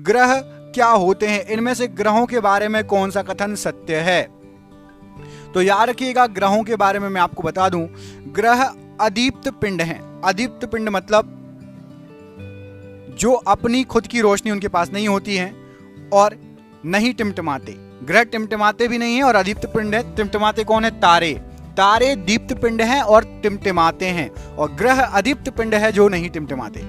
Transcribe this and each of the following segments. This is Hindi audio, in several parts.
ग्रह क्या होते हैं? इनमें से ग्रहों के बारे में कौन सा कथन सत्य है? तो याद रखिएगा, ग्रहों के बारे में मैं आपको बता दूं, ग्रह अदीप्त पिंड हैं। अदीप्त पिंड मतलब जो अपनी खुद की रोशनी उनके पास नहीं होती है और नहीं टिमटिमाते। ग्रह टिमटिमाते भी नहीं है और अदीप्त पिंड है। टिमटिमाते कौन है? तारे। तारे दीप्त पिंड हैं और टिमटिमाते हैं, और ग्रह अदीप्त पिंड है जो नहीं टिमटिमाते।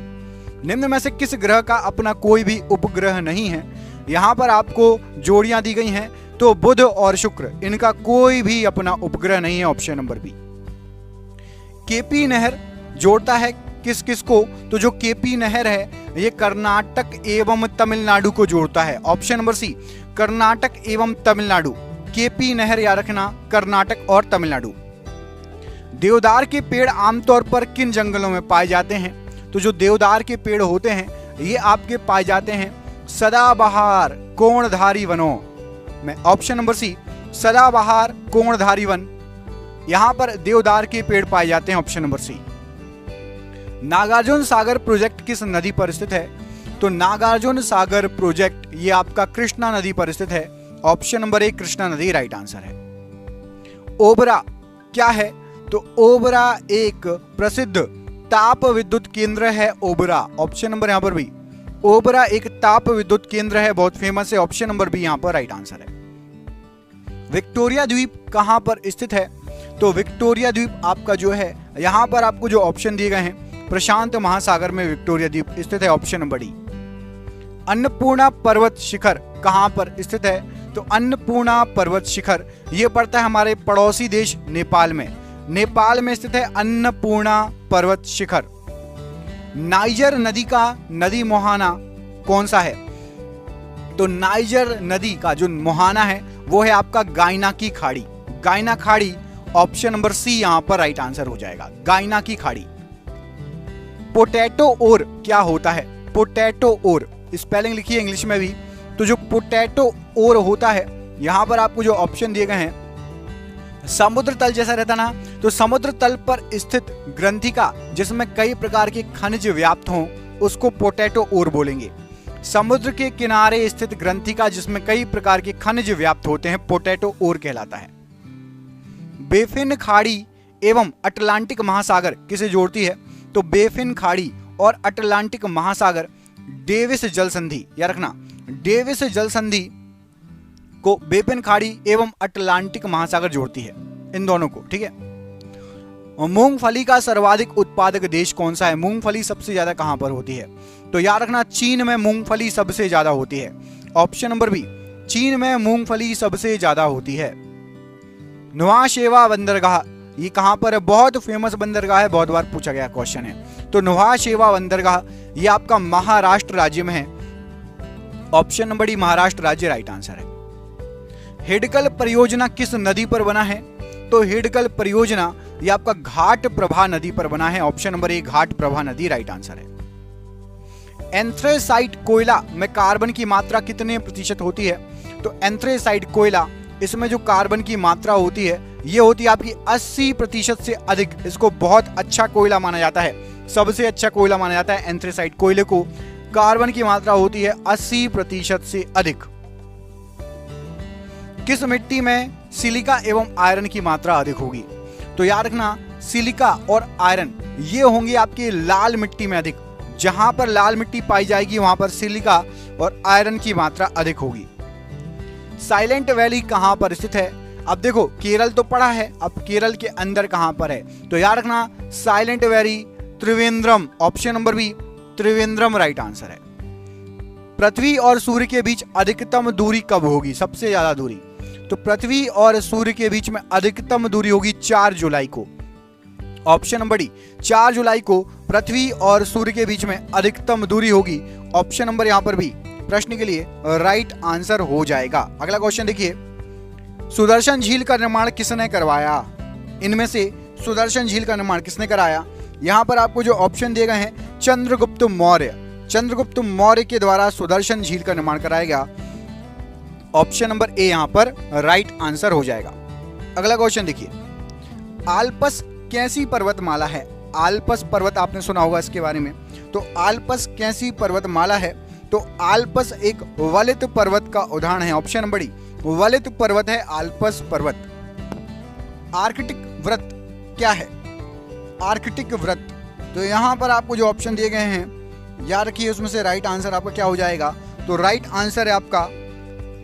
निम्न में से किस ग्रह का अपना कोई भी उपग्रह नहीं है? यहां पर आपको जोड़ियां दी गई हैं, तो बुध और शुक्र, इनका कोई भी अपना उपग्रह नहीं है, ऑप्शन नंबर बी। केपी नहर जोड़ता है किस किस को? तो जो केपी नहर है ये कर्नाटक एवं तमिलनाडु को जोड़ता है, ऑप्शन नंबर सी, कर्नाटक एवं तमिलनाडु। केपी नहर याद रखना, कर्नाटक और तमिलनाडु। देवदार के पेड़ आमतौर पर किन जंगलों में पाए जाते हैं? तो जो देवदार के पेड़ होते हैं ये आपके पाए जाते हैं सदाबहार कोणधारी वनों में, ऑप्शन नंबर सी, सदाबहार कोणधारी वन, यहां पर देवदार के पेड़ पाए जाते हैं, ऑप्शन नंबर सी। नागार्जुन सागर प्रोजेक्ट किस नदी पर स्थित है? तो नागार्जुन सागर प्रोजेक्ट ये आपका कृष्णा नदी पर स्थित है, ऑप्शन नंबर ए, कृष्णा नदी राइट आंसर है। ओबरा क्या है? तो ओबरा एक प्रसिद्ध ताप विद्युत केंद्र है, ओबरा, ऑप्शन नंबर यहां पर भी, ओबरा एक ताप विद्युत केंद्र है, बहुत फेमस है, ऑप्शन नंबर बी यहां पर राइट आंसर है। विक्टोरिया द्वीप कहां पर स्थित है? तो विक्टोरिया द्वीप आपका जो है, यहां पर आपको जो ऑप्शन दिए गए हैं, प्रशांत महासागर में विक्टोरिया द्वीप स्थित है, ऑप्शन नंबर डी। अन्नपूर्णा पर्वत शिखर कहां पर स्थित है? तो अन्नपूर्णा पर्वत शिखर ये पड़ता है हमारे पड़ोसी देश नेपाल में। नेपाल में स्थित है अन्नपूर्णा पर्वत शिखर। नाइजर नदी का नदी मुहाना कौन सा है? तो नाइजर नदी का जो मुहाना है वो है आपका गायना की खाड़ी। गायना खाड़ी, ऑप्शन नंबर सी यहां पर राइट आंसर हो जाएगा, गायना की खाड़ी। पोटैटो ओर क्या होता है? पोटैटो ओर स्पेलिंग लिखिए इंग्लिश में भी। तो जो पोटैटो ओर होता है, यहां पर आपको जो ऑप्शन दिए गए हैं, समुद्र तल जैसा रहता ना, तो समुद्र तल पर स्थित ग्रंथिका जिसमें कई प्रकार के खनिज व्याप्त हों उसको पोटैटो ओर बोलेंगे। समुद्र के किनारे स्थित ग्रंथिका जिसमें कई प्रकार के खनिज व्याप्त होते हैं, पोटैटो ओर कहलाता है। बेफिन खाड़ी एवं अटलांटिक महासागर किसे जोड़ती है? तो बेफिन खाड़ी और अटलांटिक महासागर डेविस जल संधि, याद रखना, डेविस जल संधि को बेफिन खाड़ी एवं अटलांटिक महासागर जोड़ती है, इन दोनों को, ठीक है। मूंगफली का सर्वाधिक उत्पादक देश कौन सा है? मूंगफली सबसे ज्यादा कहां पर होती है? तो याद रखना, चीन में मूंगफली सबसे ज्यादा होती है, ऑप्शन नंबर बी, चीन में मूंगफली सबसे ज्यादा होती है। नुआशेवा बंदरगाह ये कहां पर है? बहुत फेमस बंदरगाह है, बहुत बार पूछा गया क्वेश्चन है। तो नुआशेवा बंदरगाह ये आपका महाराष्ट्र राज्य में है, ऑप्शन नंबर डी, महाराष्ट्र राज्य राइट आंसर है। हिडकल परियोजना किस नदी पर बना है? तो हिडकल परियोजना ये आपका घाट प्रभा नदी पर बना है, ऑप्शन नंबर ए, घाट प्रभा नदी राइट आंसर है। एंथ्रेसाइट कोयला में कार्बन की मात्रा कितने प्रतिशत होती है? तो एंथ्रेसाइट कोयला, इसमें जो कार्बन की मात्रा होती है ये होती है आपकी 80% से अधिक। इसको बहुत अच्छा कोयला माना जाता है, सबसे अच्छा कोयला माना जाता है एंथ्रेसाइट कोयले को। कार्बन की मात्रा होती है 80% से अधिक। किस मिट्टी में सिलिका एवं आयरन की मात्रा अधिक होगी? तो याद रखना, सिलिका और आयरन ये होंगे आपकी लाल मिट्टी में अधिक। जहां पर लाल मिट्टी पाई जाएगी वहां पर सिलिका और आयरन की मात्रा अधिक होगी। साइलेंट वैली कहां पर स्थित है? अब देखो, केरल तो पड़ा है, अब केरल के अंदर कहां पर है? तो याद रखना, silent valley Trivandrum, option number B, Trivandrum right answer है। पृथ्वी और सूर्य के बीच अधिकतम दूरी कब होगी? सबसे ज्यादा दूरी? तो पृथ्वी और सूर्य के बीच में अधिकतम दूरी होगी 4 जुलाई को, ऑप्शन नंबर डी, 4 जुलाई को पृथ्वी और सूर्य के बीच में अधिकतम दूरी होगी, ऑप्शन नंबर यहां पर भी प्रश्न के लिए राइट आंसर हो जाएगा। अगला क्वेश्चन देखिए, सुदर्शन झील का निर्माण किसने करवाया? इनमें से सुदर्शन झील का निर्माण किसने कराया? यहां पर आपको जो ऑप्शन दिए गए हैं, चंद्रगुप्त मौर्य, चंद्रगुप्त मौर्य के द्वारा सुदर्शन झील का निर्माण कराया गया, ऑप्शन नंबर ए यहां पर राइट आंसर हो जाएगा। अगला क्वेश्चन देखिए, आल्पस कैसी पर्वतमाला है? आल्पस पर्वत आपने सुना होगा इसके बारे में। तो आल्पस कैसी पर्वतमाला है? तो आल्पस एक वलित पर्वत का उदाहरण है। ऑप्शन नंबर डी, वलित पर्वत है आल्पस पर्वत। आर्कटिक व्रत क्या है? आर्कटिक व्रत, तो यहां पर आपको जो ऑप्शन दिए गए हैं याद रखिए, उसमें से राइट आंसर आपका क्या हो जाएगा? तो राइट आंसर है आपका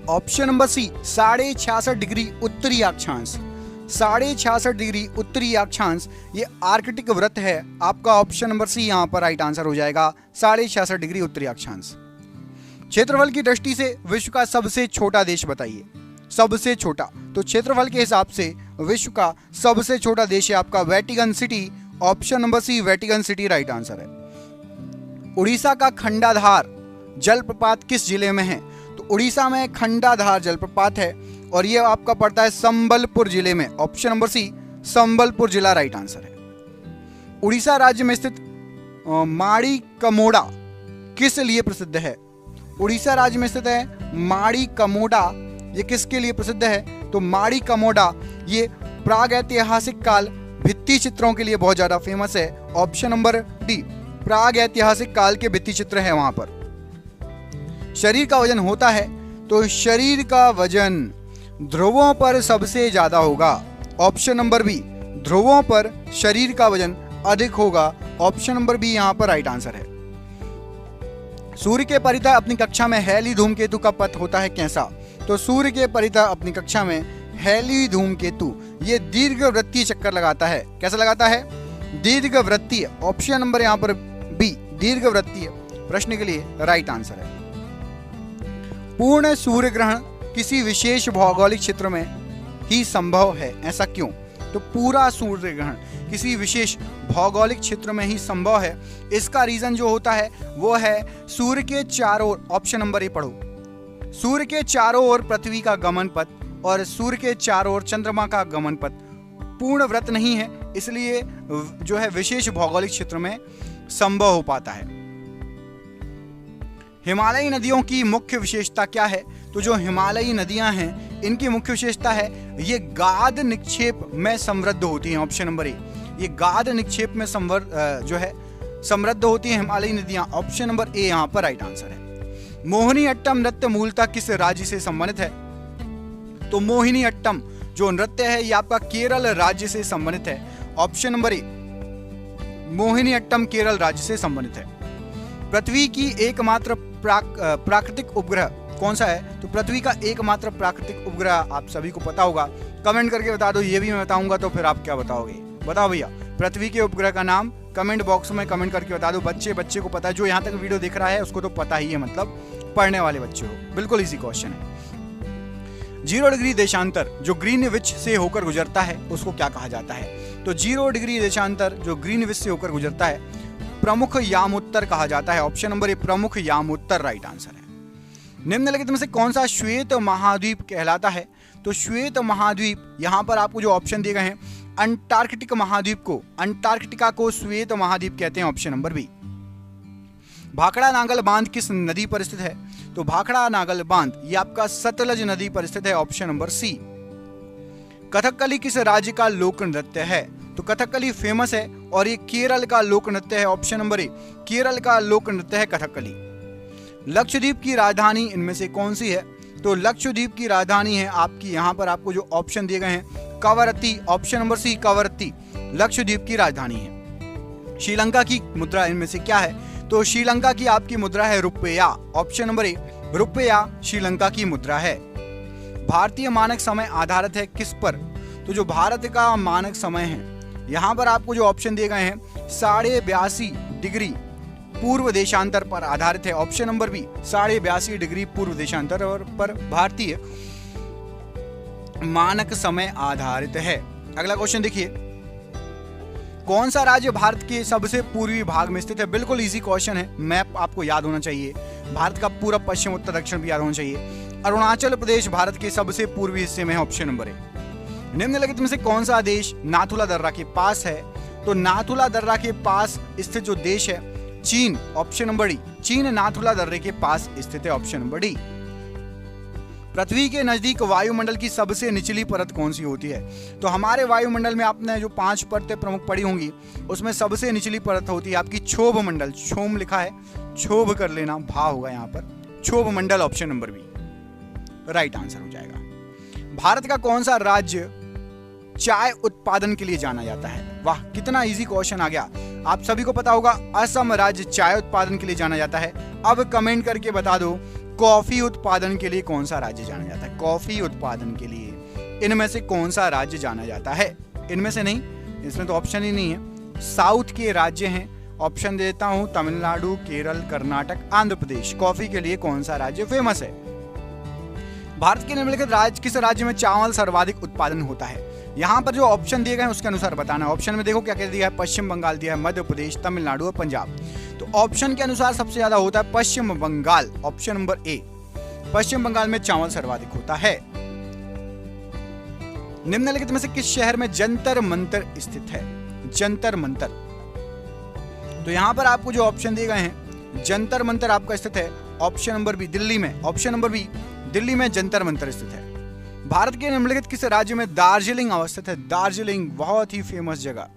ऑप्शन नंबर सी, 66.5 डिग्री उत्तरी अक्षांश। 66.5 डिग्री उत्तरी अक्षांश ये आर्कटिक व्रत है। आपका ऑप्शन नंबर सी यहां पर राइट आंसर हो जाएगा, 66.5 डिग्री उत्तरी अक्षांश। क्षेत्रफल की दृष्टि से विश्व का सबसे छोटा देश बताइए। सबसे छोटा, तो क्षेत्रफल के हिसाब से विश्व का सबसे छोटा देश है आपका Vatican city. Option number C, Vatican city right answer है। उड़ीसा का खंडाधार जलप्रपात किस जिले में है? तो उड़ीसा में खंडाधार जलप्रपात है और ये आपका पड़ता है संबलपुर जिले में। ऑप्शन नंबर सी, संबलपुर जिला राइट आंसर है। उड़ीसा राज्य में स्थित माड़ी कमोडा किस लिए प्रसिद्ध है? उड़ीसा राज्य में स्थित है माड़ी कमोडा, ये किसके लिए प्रसिद्ध है? तो माड़ी कमोडा ये प्रागैतिहासिक काल भित्ति चित्रों के लिए बहुत ज्यादा फेमस है। ऑप्शन नंबर डी, प्रागैतिहासिक काल के भित्ति चित्र है वहां पर। शरीर का वजन होता है, तो शरीर का वजन ध्रुवों पर सबसे ज्यादा होगा। ऑप्शन नंबर बी, ध्रुवों पर शरीर का वजन अधिक होगा। ऑप्शन नंबर बी यहां पर राइट आंसर है। सूर्य के परितः अपनी कक्षा में हैली धूमकेतु का पथ होता है कैसा? तो सूर्य के परितः अपनी कक्षा में हैली धूमकेतु ये दीर्घवृत्तीय चक्कर लगाता है। कैसा लगाता है? दीर्घवृत्तीय। ऑप्शन नंबर यहां पर बी, दीर्घवृत्तीय प्रश्न के लिए राइट आंसर है। पूर्ण सूर्य ग्रहण किसी विशेष भौगोलिक क्षेत्र में ही संभव है, ऐसा क्यों? तो पूरा सूर्य ग्रहण किसी विशेष भौगोलिक क्षेत्र में ही संभव है। इसका रीजन जो होता है वो है सूर्य के चारों ओर, ऑप्शन नंबर ए पढ़ो, सूर्य के चारों ओर पृथ्वी का गमन पथ और सूर्य के चारों ओर चंद्रमा का गमन पथ पूर्ण व्रत नहीं है, इसलिए जो है विशेष भौगोलिक क्षेत्र में संभव हो पाता है। हिमालयी नदियों की मुख्य विशेषता क्या है? तो जो हिमालयी नदियां हैं इनकी मुख्य विशेषता है ये गाद निक्षेप में समृद्ध होती हैं। ऑप्शन नंबर ए, ये गाद निक्षेप में जो है समृद्ध होती हैं हिमालयी नदियां। ऑप्शन नंबर ए यहां पर राइट आंसर है। मोहिनी अट्टम नृत्य मूलतः किस राज्य से संबंधित है? तो मोहिनी अट्टम जो नृत्य है ये आपका केरल राज्य से संबंधित है। Option number A, Mohiniyattam Kerala राज्य से संबंधित है। पृथ्वी की एकमात्र प्राकृतिक उपग्रह कौन सा है? तो पृथ्वी का एकमात्र प्राकृतिक उपग्रह आप सभी को पता होगा, कमेंट करके बता दो। ये भी मैं बताऊंगा तो फिर आप क्या बताओगे? बताओ भैया, पृथ्वी के उपग्रह का नाम कमेंट बॉक्स में कमेंट करके बता दो। बच्चे को पता है, जो यहाँ तक वीडियो देख रहा है उसको तो पता ही है, मतलब पढ़ने वाले बच्चे हो। बिल्कुल इजी क्वेश्चन है। 0 डिग्री देशांतर जो ग्रीनविच से होकर गुजरता है उसको क्या कहा जाता है? तो 0 डिग्री देशांतर जो ग्रीनविच से होकर गुजरता है प्रमुख यामोत्तर कहा जाता है। ऑप्शन नंबर ए, प्रमुख यामोत्तर राइट आंसर है। निम्नलिखित में से कौन सा श्वेत महाद्वीप कहलाता है? तो श्वेत महाद्वीप यहां पर आपको जो ऑप्शन दिए गए हैं, अंटार्कटिक महाद्वीप को, अंटार्कटिका को श्वेत महाद्वीप कहते हैं। Option number B. Bhakra Nangal बांध किस नदी पर स्थित है? तो भाखड़ा नागल बांध ये आपका सतलज नदी पर स्थित है। ऑप्शन नंबर सी। कथकली किस राज्य का लोक नृत्य है? तो कथकली फेमस है और ये केरल का लोक नृत्य है। ऑप्शन नंबर ए, केरल का लोक नृत्य है कथकली। लक्षद्वीप की राजधानी इनमें से कौन सी है? तो लक्षद्वीप की राजधानी है आपकी, यहां पर आपको जो ऑप्शन दिए गए हैं Kavaratti. Option number C, Kavaratti Lakshadweep की राजधानी है। श्रीलंका की मुद्रा इनमें से क्या है? तो श्रीलंका की आपकी मुद्रा है रुपया। ऑप्शन नंबर ए, रुपया श्रीलंका की मुद्रा है। भारतीय मानक समय आधारित है किस पर? तो जो भारत का मानक समय है यहां पर आपको जो ऑप्शन दिए गए हैं 82.5 डिग्री पूर्व देशांतर पर आधारित है। ऑप्शन नंबर बी, 82.5 डिग्री पूर्व देशांतर पर भारतीय मानक समय आधारित है। अगला क्वेश्चन देखिए, कौन सा राज्य भारत के सबसे पूर्वी भाग में स्थित है? बिल्कुल इजी क्वेश्चन है, मैप आपको याद होना चाहिए, भारत का पूरा पश्चिम उत्तर दक्षिण भी याद होना चाहिए। अरुणाचल प्रदेश भारत के सबसे पूर्वी हिस्से में है। ऑप्शन नंबर ए। निम्नलिखित में से कौन सा देश नाथुला दर्रा के पास है? तो नाथुला दर्रा के पास स्थित जो देश है चीन। ऑप्शन नंबर डी, चीन नाथुला दर्रे के पास स्थित है। Option number D. पृथ्वी के नजदीक वायुमंडल की सबसे निचली परत कौन सी होती है? तो हमारे वायुमंडल में आपने जो 5 परतें प्रमुख पड़ी होंगी उसमें सबसे निचली परत होती है आपकी क्षोभ मंडल, क्षोभ लिखा है, क्षोभ कर लेना, भा होगा यहाँ पर, क्षोभ मंडल, option number B right answer हो जाएगा। भारत का कौन सा राज्य चाय उत्पादन के लिए जाना जाता है? वाह, कितना इजी क्वेश्चन आ गया। आप सभी को पता होगा असम राज्य चाय उत्पादन के लिए जाना जाता है। अब कमेंट करके बता दो कॉफी उत्पादन के लिए कौन सा राज्य जाना जाता है? कॉफी उत्पादन के लिए इनमें से कौन सा राज्य जाना जाता है? इनमें से नहीं, इसमें तो ऑप्शन ही नहीं है। साउथ के राज्य हैं, ऑप्शन देता हूं, तमिलनाडु, केरल, कर्नाटक, आंध्र प्रदेश। कॉफी के लिए कौन सा राज्य फेमस है? भारत के निम्नलिखित राज्य किस राज्य में चावल सर्वाधिक उत्पादन होता है? यहाँ पर जो ऑप्शन दिए गए हैं उसके अनुसार बताना है। ऑप्शन में देखो क्या क्या दिया है, पश्चिम बंगाल दिया है, मध्य प्रदेश, तमिलनाडु और पंजाब। तो ऑप्शन के अनुसार सबसे ज्यादा होता है पश्चिम बंगाल, ऑप्शन नंबर ए। पश्चिम बंगाल में चावल सर्वाधिक होता है। निम्नलिखित में से किस शहर में जंतर मंतर स्थित है? जंतर मंतर, तो यहां पर आपको जो ऑप्शन दिए गए हैं, जंतर मंतर आपका स्थित है ऑप्शन नंबर बी, दिल्ली में। ऑप्शन नंबर बी, दिल्ली में जंतर मंतर स्थित है। भारत के निम्नलिखित किस राज्य में दार्जिलिंग अवस्थित है? दार्जिलिंग बहुत ही फेमस जगह,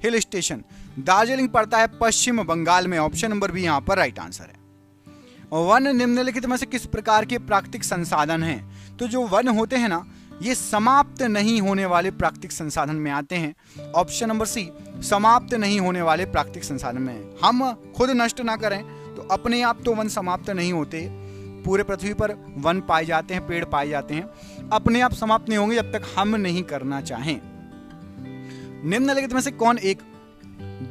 हिल स्टेशन दार्जिलिंग पड़ता है पश्चिम बंगाल में। ऑप्शन नंबर बी यहां पर राइट आंसर है। वन निम्नलिखित में से किस प्रकार के प्राकृतिक संसाधन हैं? तो जो वन होते हैं ना, ये समाप्त नहीं होने वाले प्राकृतिक संसाधन में आते हैं। ऑप्शन नंबर सी, समाप्त नहीं होने वाले प्राकृतिक संसाधन में। हम खुद नष्ट ना करें तो अपने आप तो वन समाप्त नहीं होते। पूरे पृथ्वी पर वन पाए जाते हैं, पेड़ पाए जाते हैं, अपने आप समाप्त नहीं होंगे जब तक हम नहीं करना चाहें। निम्नलिखित में से कौन एक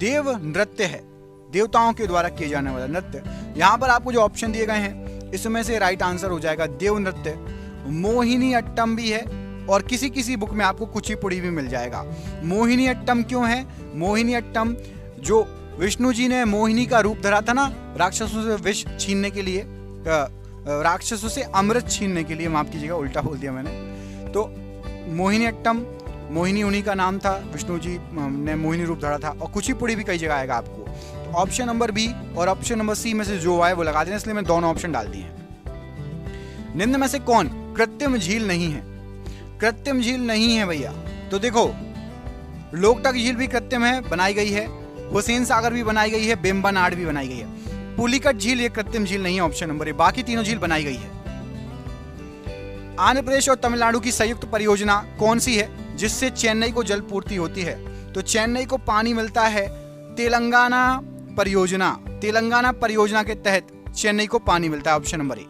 देव नृत्य है? देवताओं के द्वारा किए जाने वाला नृत्य। यहां पर आपको जो ऑप्शन दिए गए हैं इसमें से राइट आंसर हो जाएगा देव नृत्य। मोहिनी अट्टम भी है और किसी किसी बुक में आपको कुचिपुड़ी भी मिल जाएगा। मोहिनी अट्टम क्यों है? मोहिनी अट्टम, जो विष्णु जी ने मोहिनी का रूप धरा था ना, राक्षसों से विष छीनने के लिए, राक्षसों से अमृत छीनने के लिए, माफ कीजिएगा उल्टा बोल दिया मैंने। तो मोहिनी अट्टम, मोहिनी उन्हीं का नाम था, विष्णु जी ने मोहिनी रूप धरा था। और कुचिपुड़ी भी कई जगह आएगा आपको। तो ऑप्शन नंबर बी और ऑप्शन नंबर सी में से जो आए वो लगा देना, इसलिए मैं दोनों ऑप्शन डाल दिए हैं। निम्न में से कौन कृत्रिम झील नहीं है? कृत्रिम झील नहीं है भैया। तो देखो, लोकटक झील भी कृत्रिम है, बनाई गई है। हुसैन सागर भी बनाई गई है, बेम्बानाड भी बनाई गई है। पुलिकट झील ये कृत्रिम झील नहीं है, ऑप्शन नंबर ए। बाकी तीनों झील बनाई गई है। आंध्र प्रदेश और तमिलनाडु की संयुक्त परियोजना कौन सी है जिससे चेन्नई को जल पूर्ति होती है? तो चेन्नई को पानी मिलता है तेलंगाना परियोजना। तेलंगाना परियोजना के तहत चेन्नई को पानी मिलता है, ऑप्शन नंबर ए।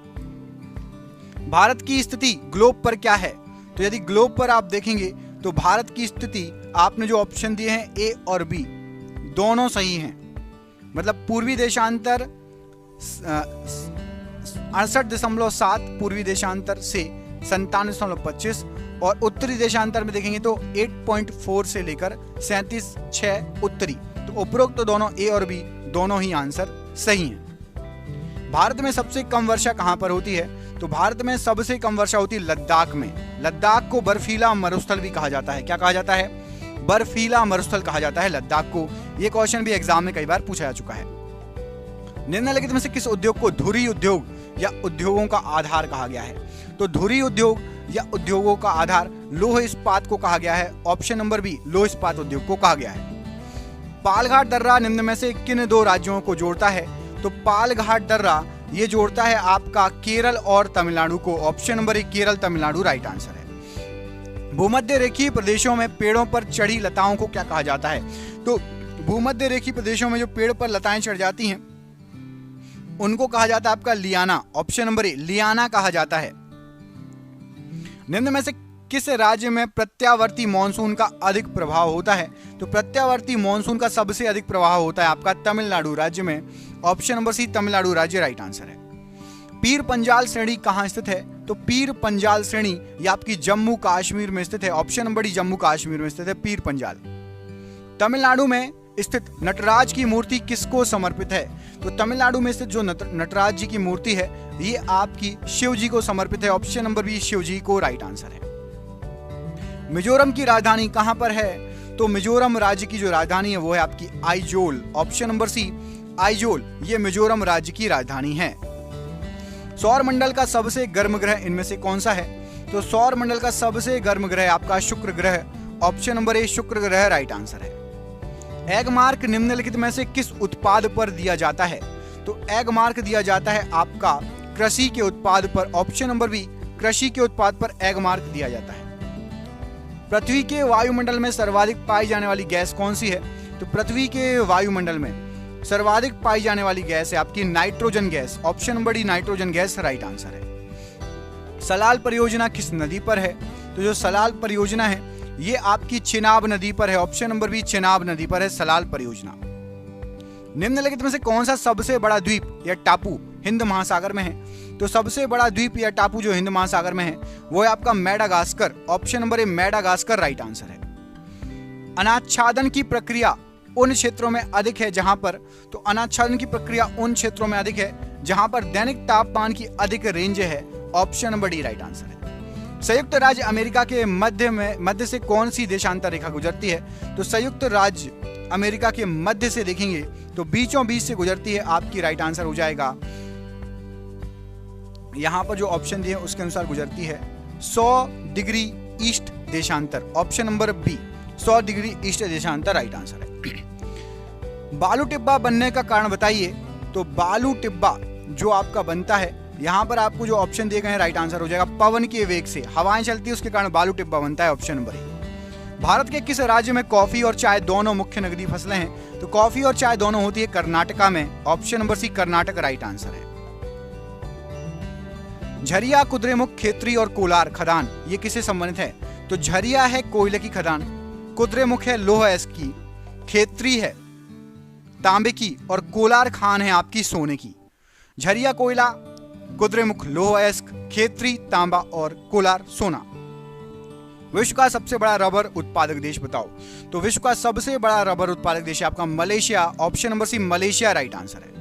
भारत की स्थिति ग्लोब पर क्या है? तो यदि ग्लोब पर आप देखेंगे तो भारत की स्थिति, आपने जो ऑप्शन दिए हैं ए और बी दोनों सही हैं। मतलब पूर्वी देशांतर 68.7 पूर्वी देशांतर से 97.25 और उत्तरी देशांतर में देखेंगे तो 8.4 से लेकर 37.6 उत्तरी। तो उपरोक्त तो दोनों ए और बी दोनों ही आंसर सही हैं। भारत में सबसे कम वर्षा कहां पर होती है? तो भारत में सबसे कम वर्षा होती है लद्दाख में। लद्दाख को बर्फीला मरुस्थल भी कहा जाता है। क्या कहा जाता है? बर्फीला मरुस्थल कहा जाता है लद्दाख को। यह क्वेश्चन भी एग्जाम में कई बार पूछा जा चुका है। निम्नलिखित में से किस उद्योग को धुरी उद्योग या उद्योगों का आधार कहा गया है? तो धुरी उद्योग या उद्योगों का आधार लौह इस्पात को कहा गया है, ऑप्शन नंबर बी लौह इस्पात उद्योग को कहा गया है। पालघाट दर्रा निम्न में से किन दो राज्यों को जोड़ता है? तो पालघाट दर्रा ये जोड़ता है आपका केरल और तमिलनाडु को, ऑप्शन नंबर ए केरल तमिलनाडु राइट आंसर है। भूमध्य रेखीय प्रदेशों में पेड़ों पर चढ़ी लताओं को क्या कहा जाता है? तो भूमध्य रेखीय प्रदेशों में जो पेड़ पर लताएं चढ़ जाती हैं उनको कहा जाता है आपका लियाना, ऑप्शन नंबर ए लियाना कहा जाता है। निम्न में से किस राज्य में प्रत्यावर्ती मानसून का अधिक प्रभाव होता है? तो प्रत्यावर्ती मानसून का सबसे अधिक प्रभाव होता है आपका तमिलनाडु राज्य में, ऑप्शन नंबर सी तमिलनाडु राज्य राइट आंसर है। पीर पंजाल श्रेणी कहां स्थित है? तो पीर पंजाल श्रेणी ये आपकी जम्मू कश्मीर में स्थित है, option number D Jammu Kashmir में स्थित है पीर पंजाल। तमिलनाडु में स्थित नटराज की मूर्ति किसको समर्पित है? तो तमिलनाडु में स्थित जो नटराज जी की मूर्ति है ये आपकी शिव जी को समर्पित है, ऑप्शन नंबर बी शिव जी को राइट आंसर है। मिजोरम की राजधानी कहां पर है? तो मिजोरम राज्य की जो राजधानी है वो है आपकी Aizawl, option number C Aizawl ये मिजोरम राज्य की राजधानी है। सौर मंडल का सबसे गर्म ग्रह इनमें से कौन सा है? तो सौर मंडल का सबसे गर्म ग्रह आपका शुक्र ग्रह, ऑप्शन नंबर ए शुक्र ग्रह राइट आंसर है। एग मार्क निम्नलिखित में से किस उत्पाद पर दिया जाता है? तो एग मार्क दिया जाता है आपका कृषि के उत्पाद पर। ऑप्शन नंबर बी, कृषि के उत्पाद पर एग मार्क दिया जाता है। पृथ्वी के वायुमंडल में सर्वाधिक पाई जाने वाली गैस कौन सी है? तो पृथ्वी के वायुमंडल में सर्वाधिक पाई जाने वाली गैस है आपकी nitrogen gas. Option number D, nitrogen gas right answer है। सलाल परियोजना किस नदी पर है? तो जो सलाल परियोजना है ये आपकी चिनाब नदी पर है। ऑप्शन नंबर बी, चिनाब नदी पर है सलाल परियोजना। निम्नलिखित में से कौन सा सबसे बड़ा द्वीप या टापू हिंद महासागर में है? तो सबसे बड़ा द्वीप या टापू जो हिंद महासागर में है वो है आपका मेडागास्कर। ऑप्शन नंबर ए, मेडागास्कर राइट आंसर है। अनाच्छादन की प्रक्रिया उन क्षेत्रों में अधिक है जहां पर, तो अनाच्छादन की प्रक्रिया उन क्षेत्रों में अधिक है जहां पर दैनिक तापमान की अधिक रेंज है। Option number D right answer है। संयुक्त राज्य अमेरिका के मध्य से कौन सी देशांतर रेखा गुजरती है? तो संयुक्त राज्य अमेरिका के मध्य से देखेंगे तो बीचों बीच से गुजरती है। आपकी राइट आंसर हो जाएगा, यहां पर जो ऑप्शन दिए उसके अनुसार गुजरती है 100 डिग्री ईस्ट देशांतर। Option number B, 100 degree east देशांतर राइट आंसर है। बालू टिब्बा बनने का कारण बताइए। तो बालू टिब्बा जो आपका बनता है, यहां पर आपको जो ऑप्शन दिए गए हैं राइट आंसर हो जाएगा पवन के वेग से, हवाएं चलती है उसके कारण बालू टिब्बा बनता है। ऑप्शन नंबर ए। भारत के किस राज्य में कॉफी और चाय दोनों मुख्य नकदी फसलें हैं? तो कॉफी और चाय दोनों होती है कर्नाटका में। Option number C, Karnataka right answer है। झरिया, कुद्रेमुख, खेतरी और कोलार खदान ये किससे संबंधित है? तो झरिया है कोयले की खदान, कुद्रेमुख है लोह अयस्क की, खेतरी है तांबे की और कोलार खान है आपकी सोने की। झरिया कोयला, कुद्रेमुख लोह अयस्क, खेतरी तांबा और कोलार सोना। विश्व का सबसे बड़ा रबर उत्पादक देश बताओ। तो विश्व का सबसे बड़ा रबर उत्पादक देश है आपका Malaysia. Option number C, Malaysia right answer है।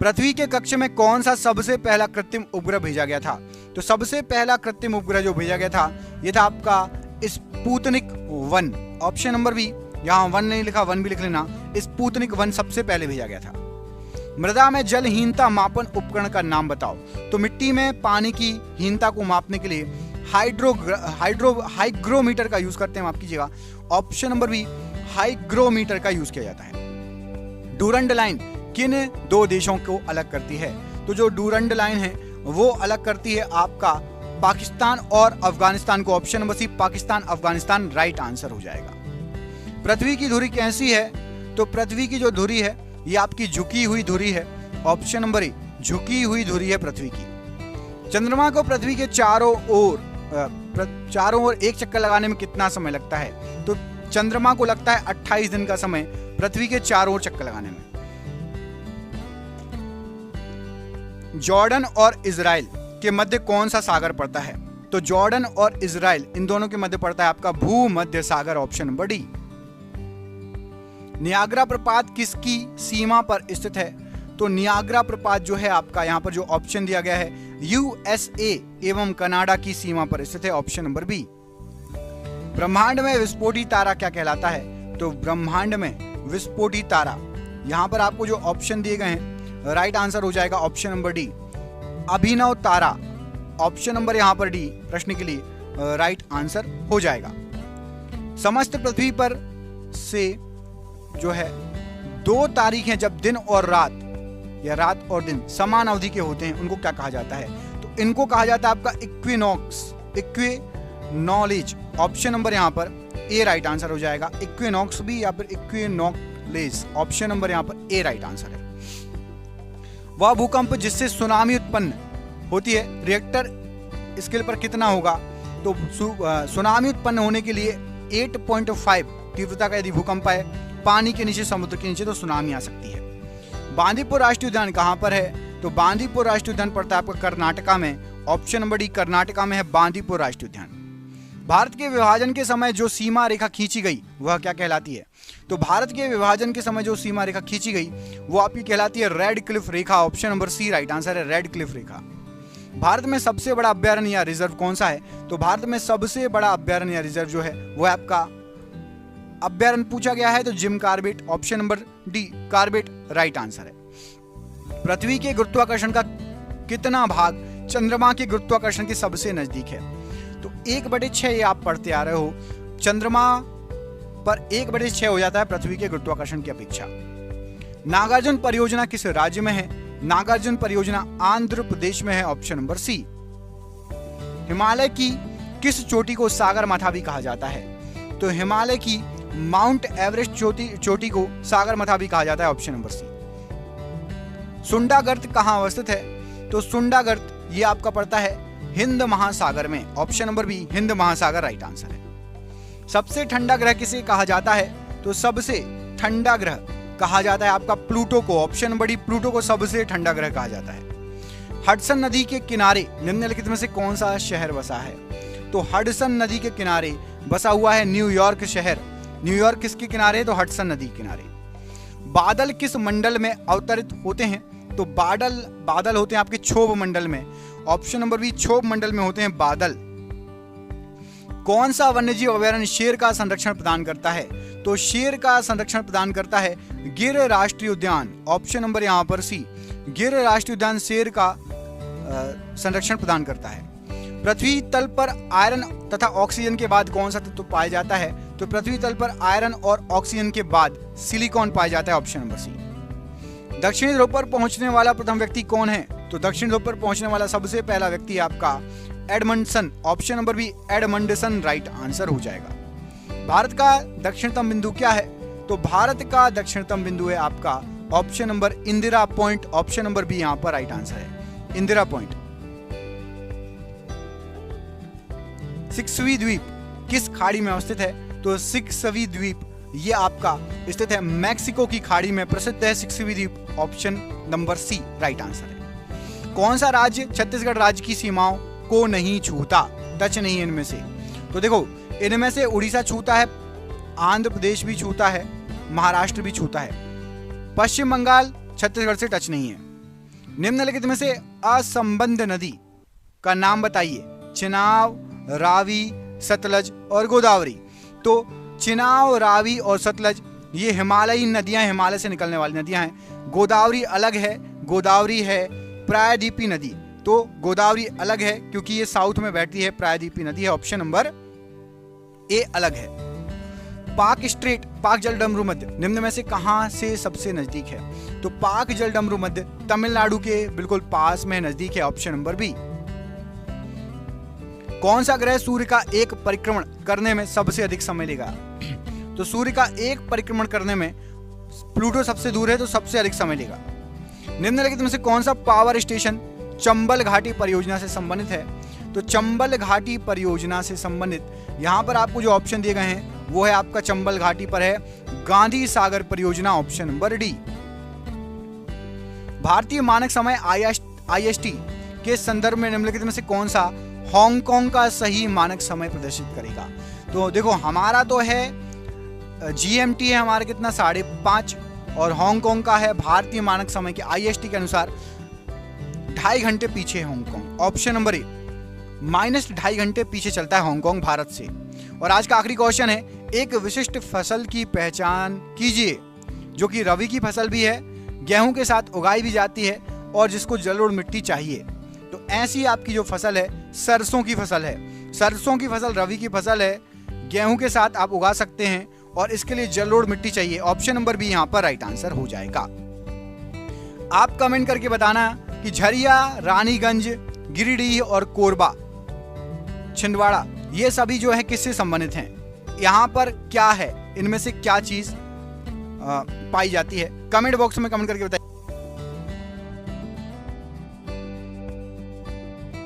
पृथ्वी के कक्ष में कौन सा सबसे पहला कृत्रिम उपग्रह भेजा गया था? तो सबसे पहला कृत्रिम उपग्रह जो भेजा गया था यह था आपका स्पुतनिक 1। ऑप्शन नंबर बी, यहाँ 1 नहीं लिखा, 1 भी लिख लेना। स्पुतनिक 1 सबसे पहले भेजा गया था। मृदा में जलहीनता मापन उपकरण का नाम बताओ। तो मिट्टी में पानी की हीनता को मापने के लिए हाइग्रोमीटर का यूज करते हैं, माफ कीजिएगा। ऑप्शन नंबर बी, हाइग्रोमीटर का यूज किया जाता है। डूरंड लाइन किन दो देशों को अलग करती है? तो जो डूरंड लाइन है वो अलग करती है आपका पाकिस्तान और अफगानिस्तान को। Option number C, Pakistan Afghanistan right answer हो जाएगा। पृथ्वी की धुरी कैसी है? तो पृथ्वी की जो धुरी है ये आपकी झुकी हुई धुरी है। ऑप्शन नंबर ए, झुकी हुई धुरी है पृथ्वी की। चंद्रमा को पृथ्वी के चारों ओर एक चक्कर लगाने में कितना समय लगता है? तो चंद्रमा को लगता है 28 दिन का समय पृथ्वी के चारों ओर चक्कर लगाने में। जॉर्डन और इजराइल के मध्य कौन सा सागर पड़ता है? तो जॉर्डन और इजराइल इन दोनों के मध्य पड़ता है आपका भूमध्य सागर। Option number D. नियाग्रा प्रपात किसकी सीमा पर स्थित है? तो नियाग्रा प्रपात जो है आपका, यहां पर जो ऑप्शन दिया गया है यूएसए एवं कनाडा की सीमा पर स्थित है। Option number B. ब्रह्मांड में विस्फोटी तारा क्या कहलाता है? तो ब्रह्मांड में विस्फोटी तारा, यहां पर आपको जो ऑप्शन दिए गए हैं राइट आंसर हो जाएगा ऑप्शन नंबर डी, अभिनव तारा। ऑप्शन नंबर यहां पर डी प्रश्न के लिए राइट आंसर हो जाएगा। समस्त पृथ्वी पर से जो है 2 तारीख हैं जब दिन और रात या रात और दिन समान अवधि के होते हैं, उनको क्या कहा जाता है? तो इनको कहा जाता है आपका इक्विनॉक्स, इक्विनॉलेज। ऑप्शन नंबर यहां पर ए राइट आंसर हो जाएगा। इक्विनॉक्स भी या फिर इक्विनॉलेज, ऑप्शन नंबर यहां पर ए राइट आंसर है। वह भूकंप जिससे सुनामी उत्पन्न होती है, रिएक्टर स्केल पर कितना होगा? तो सुनामी उत्पन्न होने के लिए 8.5 तीव्रता का यदि भूकंप है पानी के नीचे, समुद्र के नीचे, तो सुनामी आ सकती है। बांदीपुर राष्ट्रीय उद्यान कहां पर है? तो बांदीपुर राष्ट्रीय उद्यान पड़ता है आपका कर्नाटका में। ऑप्शन नंबर डी, कर्नाटका में है बांदीपुर राष्ट्रीय उद्यान। भारत के विभाजन के समय जो सीमा रेखा खींची गई वह क्या कहलाती है? तो भारत के विभाजन के समय जो सीमा रेखा खींची गई वो आपकी कहलाती है रेड क्लिफ रेखा। Option number C right answer है, रेड क्लिफ रेखा। भारत में सबसे बड़ा अभ्यारण्य या रिजर्व कौन सा है? तो भारत में सबसे बड़ा अभ्यारण्य या रिजर्व जो है वो आपका अभ्यारण्य पूछा गया है तो Jim Corbett. Option number D, Corbett right answer है। पृथ्वी के गुरुत्वाकर्षण का कितना भाग चंद्रमा के गुरुत्वाकर्षण के सबसे नजदीक है? तो 1/6 ये आप पढ़ते आ रहे हो, चंद्रमा पर 1/6 हो जाता है पृथ्वी के गुरुत्वाकर्षण की अपेक्षा। नागार्जुन परियोजना किस राज्य में है? नागार्जुन परियोजना आंध्र प्रदेश में है, ऑप्शन नंबर सी। हिमालय की किस चोटी को सागर माथा भी कहा जाता है? तो हिमालय की माउंट एवरेस्ट चोटी को सागर माथा भी कहा जाता है, ऑप्शन नंबर सी। सुंडागर्त कहां अवस्थित है? तो सुंडागर्त ये आपका पड़ता है हिंद महासागर में, ऑप्शन नंबर बी, हिंद महासागर राइट आंसर है। सबसे ठंडा ग्रह किसे कहा जाता है? तो सबसे ठंडा ग्रह कहा जाता है आपका प्लूटो को, ऑप्शन नंबर डी, प्लूटो को सबसे ठंडा ग्रह कहा जाता है। हडसन नदी के किनारे निम्नलिखित में से कौन सा शहर बसा है? तो हडसन नदी के किनारे बसा हुआ है न्यूयॉर्क शहर। न्यूयॉर्क किसके किनारे? तो हडसन नदी के किनारे। बादल किस मंडल में अवतरित होते हैं? तो बादल होते हैं आपके क्षोभ मंडल में, ऑप्शन नंबर बी, क्षोभ मंडल में होते हैं बादल। कौन सा वन्यजीव अभयारण्य शेर का संरक्षण प्रदान करता है? तो शेर का संरक्षण प्रदान करता है गिर राष्ट्रीय उद्यान, ऑप्शन नंबर यहां पर सी, गिर राष्ट्रीय उद्यान शेर का संरक्षण प्रदान करता है। पृथ्वी तल पर आयरन तथा ऑक्सीजन के बाद कौन सा तत्व पाया जाता है? तो पृथ्वी तल पर आयरन और ऑक्सीजन के बाद सिलिकॉन पाया जाता है, ऑप्शन नंबर सी। दक्षिणी ध्रुव पर पहुंचने वाला प्रथम व्यक्ति कौन है? तो दक्षिण ध्रुव पर पहुंचने वाला सबसे पहला व्यक्ति है आपका Amundsen, option number B, Amundsen right answer हो जाएगा। भारत का दक्षिणतम बिंदु क्या है? तो भारत का दक्षिणतम बिंदु है आपका option number Indira point, option number B यहां पर राइट आंसर है, इंदिरा पॉइंट। सिक्सवी द्वीप किस खाड़ी में अवस्थित है? तो सिक्सवी द्वीप ये आपका स्थित है मैक्सिको की खाड़ी में, प्रसिद्ध है सिक्सवी द्वीप, option number C right answer है। कौन सा राज्य छत्तीसगढ़ राज्य की सीमाओं को नहीं छूता, टच नहीं है इनमें से? तो देखो इनमें से उड़ीसा छूता है, आंध्र प्रदेश भी छूता है, महाराष्ट्र भी छूता है, पश्चिम बंगाल छत्तीसगढ़ से टच नहीं है। निम्नलिखित में से असंबद्ध नदी का नाम बताइए। चिनाब, रावी, सतलज और गोदावरी। तो चिनाब, रावी और सतलज ये हिमालयी नदियां, हिमालय से निकलने वाली नदियां हैं। गोदावरी अलग है, गोदावरी है प्रायद्वीपी नदी, तो गोदावरी अलग है क्योंकि ये साउथ में बैठती है, प्रायद्वीपी नदी है, ऑप्शन नंबर ए अलग है। पाक स्ट्रेट, पाक जलडमरू मध्य निम्न में से कहां से सबसे नजदीक है? तो पाक जलडमरू मध्य तमिलनाडु के बिल्कुल पास में नजदीक है, ऑप्शन नंबर बी। कौन सा ग्रह सूर्य का एक परिक्रमण करने में सबसे अधिक समय लेगा? तो सूर्य का एक परिक्रमण करने में प्लूटो सबसे दूर है तो सबसे अधिक समय लेगा। निम्नलिखित में से कौन सा पावर स्टेशन चंबल घाटी परियोजना से संबंधित है? तो चंबल घाटी परियोजना से संबंधित यहां पर आपको जो ऑप्शन दिए गए हैं वो है आपका चंबल घाटी पर है गांधी सागर परियोजना, ऑप्शन नंबर डी। भारतीय मानक समय IST के संदर्भ में निम्नलिखित में से कौन सा हांगकांग का सही मानक समय प्रदर्शित करेगा? तो देखो हमारा तो है GMT है हमारा कितना 5:30 और हांगकांग का है भारतीय मानक समय के IST के अनुसार 2.5 घंटे पीछे है हांगकांग, ऑप्शन नंबर ए, -2.5 घंटे पीछे चलता है हांगकांग भारत से। और आज का आखिरी क्वेश्चन है, एक विशिष्ट फसल की पहचान कीजिए जो कि रबी की फसल भी है, गेहूं के साथ उगाई भी जाती है और जिसको जलोढ़ मिट्टी चाहिए। तो ऐसी आपकी जो फसल है सरसों की फसल है। सरसों की फसल रबी की फसल है, गेहूं के साथ आप उगा सकते हैं और इसके लिए जलोढ़ मिट्टी चाहिए, ऑप्शन नंबर बी यहां पर राइट आंसर हो जाएगा। आप कमेंट करके बताना कि झरिया, रानीगंज, गिरिडीह और कोरबा, छिंदवाड़ा ये सभी जो है किससे संबंधित हैं? यहां पर क्या है, इनमें से क्या चीज पाई जाती है? कमेंट बॉक्स में कमेंट करके बताइए।